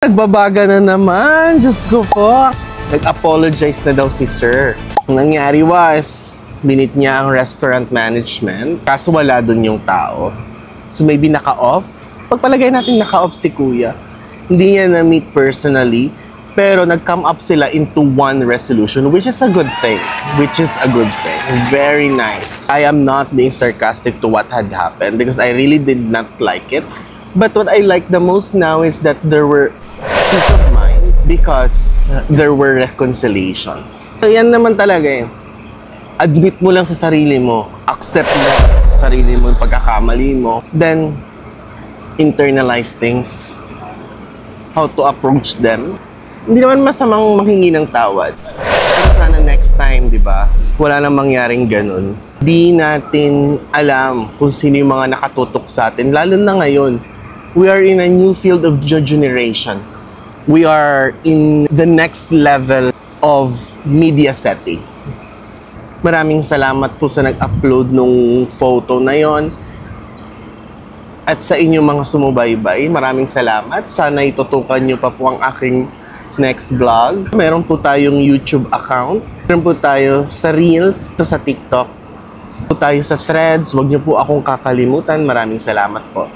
Nagbabaga na naman, Diyos ko po. Nag-apologize na daw si Sir. Ang nangyari was, binit niya ang restaurant management, kaso wala dun yung tao. So maybe naka-off. Pagpalagay natin naka-off si Kuya. Hindi niya na-meet personally, pero nag-come up sila into one resolution, which is a good thing. Very nice. I am not being sarcastic to what had happened because I really did not like it. But what I like the most now is that there were peace of mind because there were reconciliations. So yan naman talaga eh. Admit mo lang sa sarili mo. Accept mo sa sarili mo yung pagkakamali mo. Then, internalize things. How to approach them. Hindi naman masamang manghingi ng tawad. Pero sana next time, di ba? Wala nang mangyaring ganun. Di natin alam kung sino yung mga nakatutok sa atin. Lalo na ngayon. We are in a new field of generation. We are in the next level of media setting. Maraming salamat po sa nag-upload nung photo na yon. At sa inyong mga sumubaybay, maraming salamat. Sana itutukan nyo pa po ang aking next vlog. Meron po tayong YouTube account. Meron po tayo sa Reels, sa TikTok. Meron po tayo sa Threads. Huwag nyo po akong kakalimutan. Maraming salamat po.